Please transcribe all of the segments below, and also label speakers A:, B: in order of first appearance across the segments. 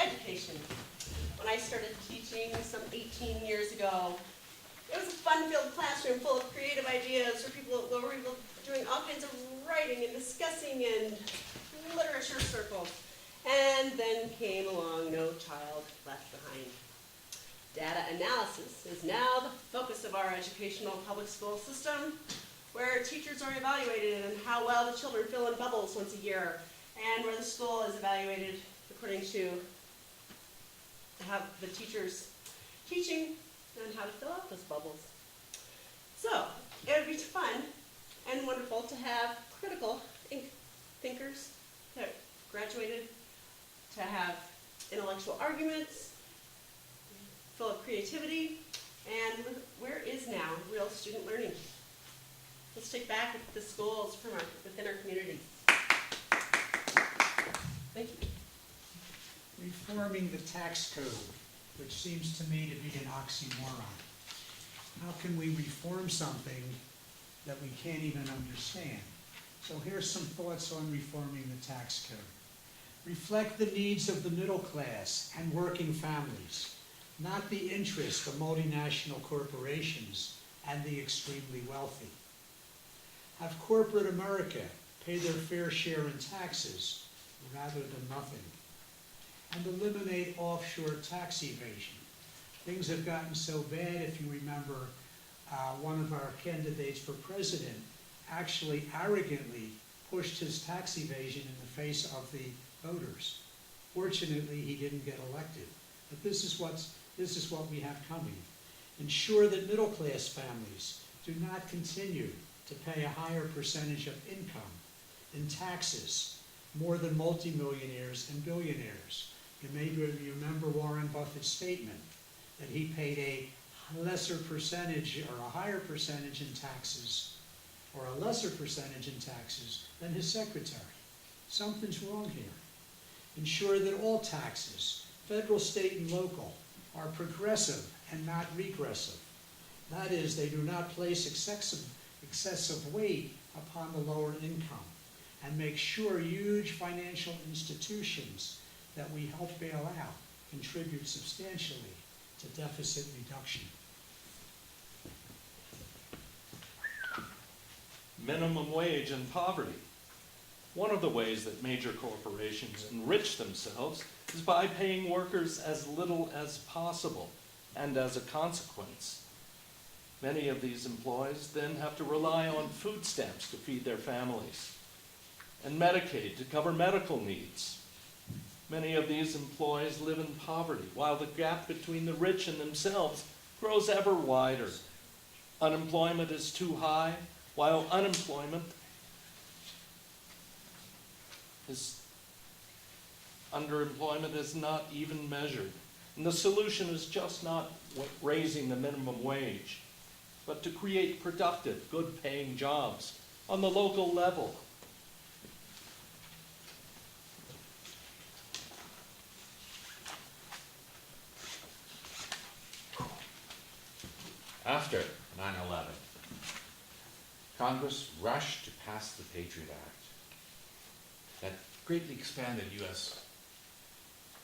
A: education. When I started teaching some 18 years ago, it was a fun-filled classroom full of creative ideas where people were doing all kinds of writing and discussing and literature circles. And then came along No Child Left Behind. Data analysis is now the focus of our educational public school system, where teachers are evaluated on how well the children fill in bubbles once a year, and where the school is evaluated according to how the teachers teaching and how to fill out those bubbles. So it would be fun and wonderful to have critical thinkers that graduated, to have intellectual arguments, full of creativity, and where is now real student learning? Let's take back the schools from within our community. Thank you.
B: Reforming the tax code, which seems to me to be an oxymoron. How can we reform something that we can't even understand? So here's some thoughts on reforming the tax code. Reflect the needs of the middle class and working families, not the interest of multinational corporations and the extremely wealthy. Have corporate America pay their fair share in taxes rather than nothing. And eliminate offshore tax evasion. Things have gotten so bad, if you remember, one of our candidates for president actually arrogantly pushed his tax evasion in the face of the voters. Fortunately, he didn't get elected. But this is what we have coming. Ensure that middle-class families do not continue to pay a higher percentage of income in taxes, more than multimillionaires and billionaires. You may remember Warren Buffett's statement that he paid a lesser percentage or a higher percentage in taxes or a lesser percentage in taxes than his secretary. Something's wrong here. Ensure that all taxes, federal, state, and local, are progressive and not regressive. That is, they do not place excessive weight upon the lower income, and make sure huge financial institutions that we help bail out contribute substantially to deficit reduction.
C: Minimum wage and poverty. One of the ways that major corporations enrich themselves is by paying workers as little as possible, and as a consequence, many of these employees then have to rely on food stamps to feed their families, and Medicaid to cover medical needs. Many of these employees live in poverty, while the gap between the rich and themselves grows ever wider. Unemployment is too high, while underemployment is not even measured. And the solution is just not raising the minimum wage, but to create productive, good-paying jobs on the local level.
D: After 9/11, Congress rushed to pass the Patriot Act that greatly expanded U.S.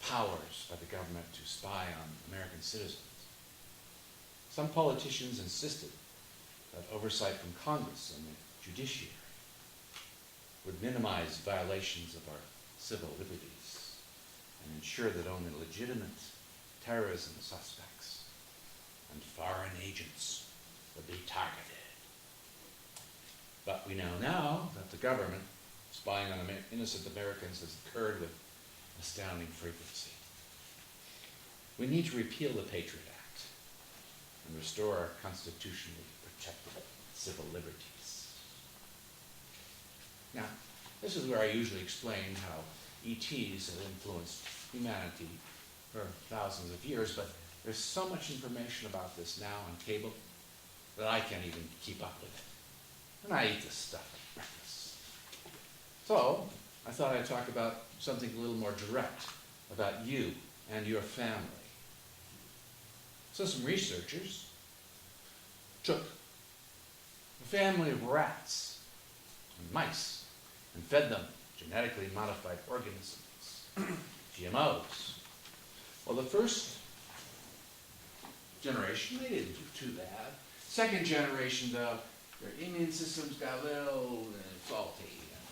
D: powers by the government to spy on American citizens. Some politicians insisted that oversight from Congress and the judiciary would minimize violations of our civil liberties and ensure that only legitimate terrorism suspects and foreign agents would be targeted. But we know now that the government spying on innocent Americans has occurred with astounding frequency. We need to repeal the Patriot Act and restore our constitutionally protected civil liberties. Now, this is where I usually explain how ETs have influenced humanity for thousands of years, but there's so much information about this now on cable that I can't even keep up with it. And I eat this stuff at breakfast. So, I thought I'd talk about something a little more direct, about you and your family. So some researchers took a family of rats and mice and fed them genetically modified organisms, GMOs, Well, the first generation, they didn't do too bad. Second generation, though, their immune systems got a little faulty, and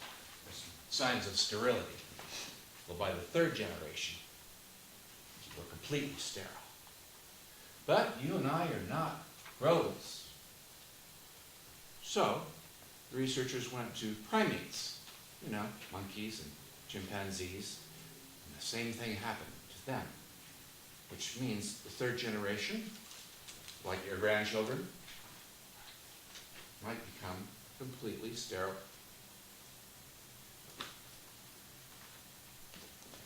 D: there's signs of sterility. Well, by the third generation, we're completely sterile. But you and I are not rodents. So, the researchers went to primates, you know, monkeys and chimpanzees, and the same thing happened to them, which means the third generation, like your grandchildren, might become completely sterile.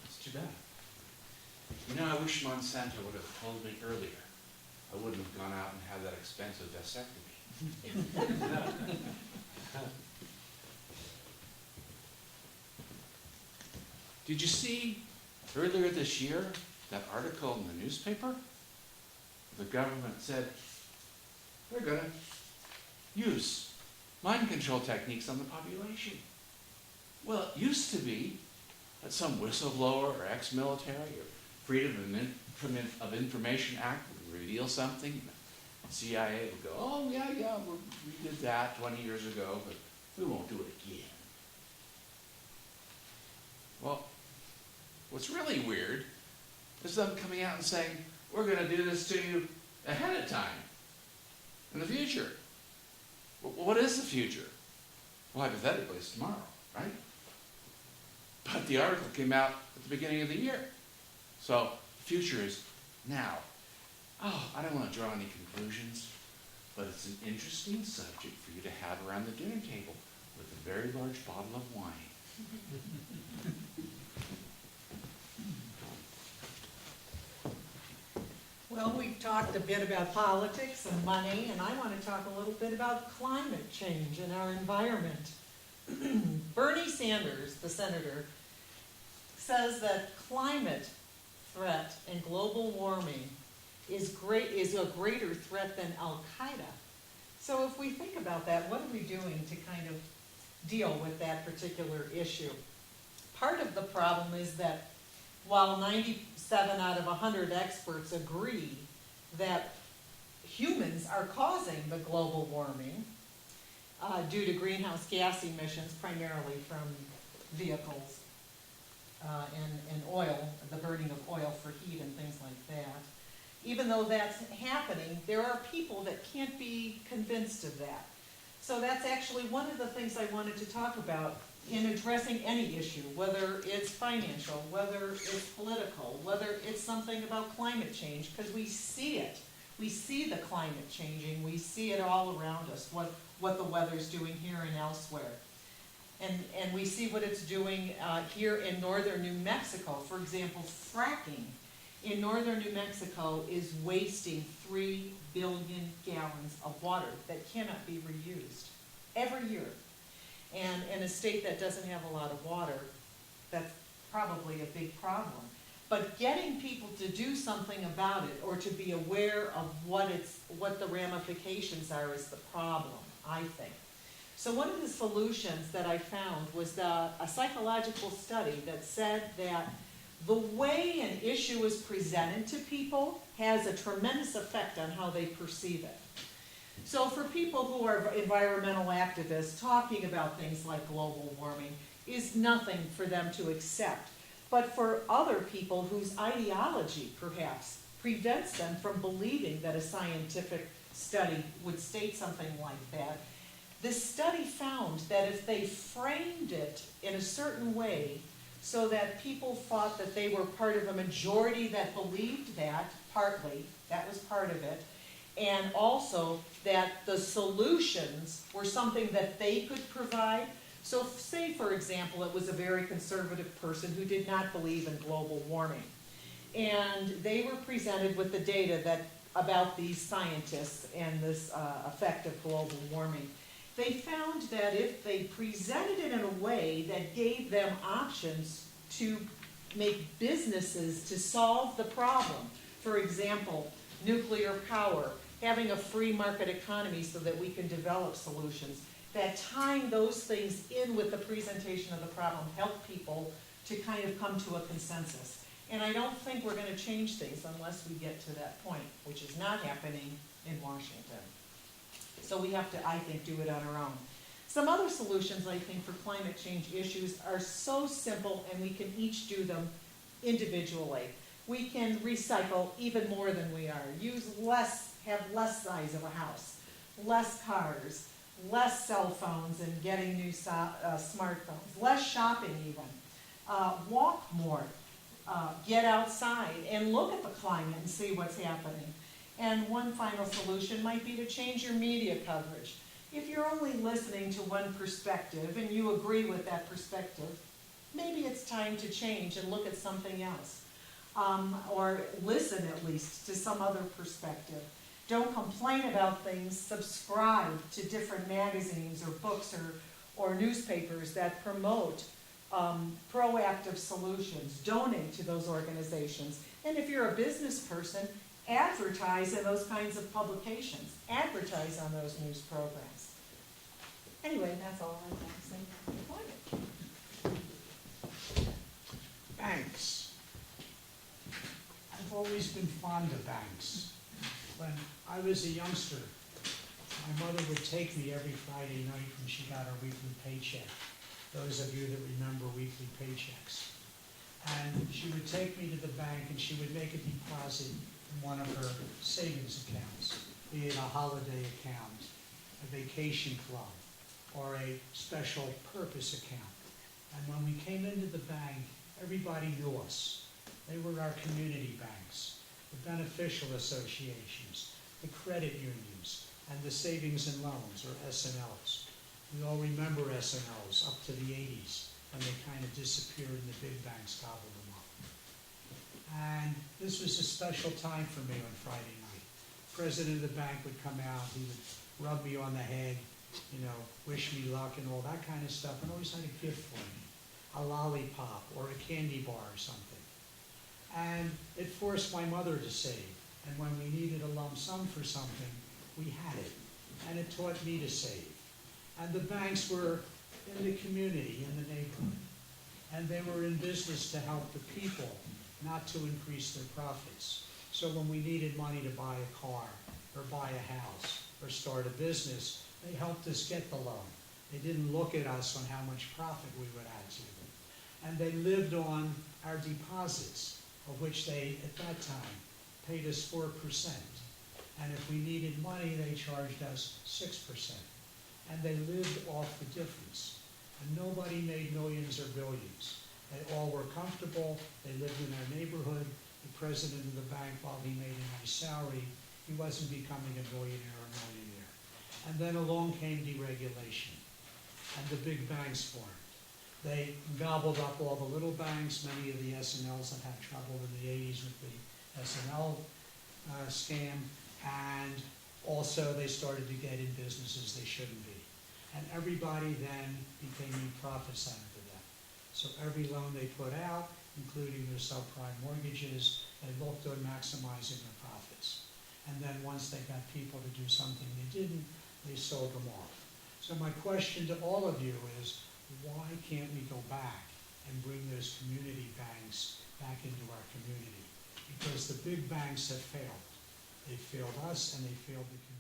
D: It's too bad. You know, I wish Monsanto would have told me earlier. I wouldn't have gone out and had that expensive vasectomy. Did you see earlier this year that article in the newspaper? The government said they're going to use mind control techniques on the population. Well, it used to be that some whistleblower or ex-military or Freedom of Information Act would reveal something, and the CIA would go, oh, yeah, we did that 20 years ago, but we won't do it again. Well, what's really weird is them coming out and saying, we're going to do this to you ahead of time, in the future. What is the future? Well, hypothetically, it's tomorrow, right? But the article came out at the beginning of the year. So, the future is now. Oh, I don't want to draw any conclusions, but it's an interesting subject for you to have around the dinner table with a very large bottle of wine.
E: Well, we've talked a bit about politics and money, and I want to talk a little bit about climate change and our environment. Bernie Sanders, the senator, says that climate threat and global warming is a greater threat than Al-Qaeda. So if we think about that, what are we doing to kind of deal with that particular issue? Part of the problem is that while 97 out of 100 experts agree that humans are causing the global warming due to greenhouse gas emissions, primarily from vehicles and oil, the burning of oil for heat and things like that. Even though that's happening, there are people that can't be convinced of that. So that's actually one of the things I wanted to talk about in addressing any issue, whether it's financial, whether it's political, whether it's something about climate change, because we see it. We see the climate changing. We see it all around us, what the weather's doing here and elsewhere. And we see what it's doing here in northern New Mexico. For example, fracking in northern New Mexico is wasting 3 billion gallons of water that cannot be reused every year. And in a state that doesn't have a lot of water, that's probably a big problem. But getting people to do something about it or to be aware of what the ramifications are is the problem, I think. So one of the solutions that I found was a psychological study that said that the way an issue is presented to people has a tremendous effect on how they perceive it. So for people who are environmental activists, talking about things like global warming is nothing for them to accept. But for other people whose ideology, perhaps, prevents them from believing that a scientific study would state something like that, this study found that if they framed it in a certain way so that people thought that they were part of a majority that believed that, partly, that was part of it, and also that the solutions were something that they could provide. So say, for example, it was a very conservative person who did not believe in global warming. And they were presented with the data about these scientists and this effect of global warming. They found that if they presented it in a way that gave them options to make businesses to solve the problem, for example, nuclear power, having a free market economy so that we can develop solutions, that tying those things in with the presentation of the problem helped people to kind of come to a consensus. And I don't think we're gonna change things unless we get to that point, which is not happening in Washington. So we have to, I think, do it on our own. Some other solutions, I think, for climate change issues are so simple, and we can each do them individually. We can recycle even more than we are, have less size of a house, less cars, less cell phones and getting new smartphones, less shopping even, walk more, get outside and look at the climate and see what's happening. And one final solution might be to change your media coverage. If you're only listening to one perspective and you agree with that perspective, maybe it's time to change and look at something else. Or listen at least to some other perspective. Don't complain about things, subscribe to different magazines or books or newspapers that promote proactive solutions. Donate to those organizations. And if you're a business person, advertise in those kinds of publications. Advertise on those news programs. Anyway, that's all I want to say.
B: Banks. I've always been fond of banks. When I was a youngster, my mother would take me every Friday night when she got her weekly paycheck. Those of you that remember weekly paychecks. And she would take me to the bank and she would make a deposit in one of her savings accounts, be it a holiday account, a vacation club, or a special purpose account. And when we came into the bank, everybody knew us. They were our community banks, the beneficial associations, the credit unions, and the savings and loans, or S&Ls. We all remember S&Ls up to the 80s, when they kind of disappeared and the big banks gobbled them up. And this was a special time for me on Friday night. The president of the bank would come out, he would rub me on the head, you know, wish me luck and all that kind of stuff, and always had a gift for me, a lollipop or a candy bar or something. And it forced my mother to save, and when we needed a lump sum for something, we had it, and it taught me to save. And the banks were in the community, in the neighborhood, and they were in business to help the people, not to increase their profits. So when we needed money to buy a car, or buy a house, or start a business, they helped us get the loan. They didn't look at us on how much profit we would add to them. And they lived on our deposits, of which they, at that time, paid us 4%. And if we needed money, they charged us 6%. And they lived off the difference. And nobody made millions or billions. They all were comfortable, they lived in their neighborhood. The president of the bank, while he made a nice salary, he wasn't becoming a billionaire or millionaire. And then along came deregulation, and the big banks formed. They gobbled up all the little banks. Many of the S&Ls had had trouble in the 80s with the S&L scam, and also they started to get in businesses they shouldn't be. And everybody then became in profit center to them. So every loan they put out, including their subprime mortgages, they looked at maximizing their profits. And then once they got people to do something they didn't, they sold them off. So my question to all of you is, why can't we go back and bring those community banks back into our community? Because the big banks have failed. They failed us and they failed the community.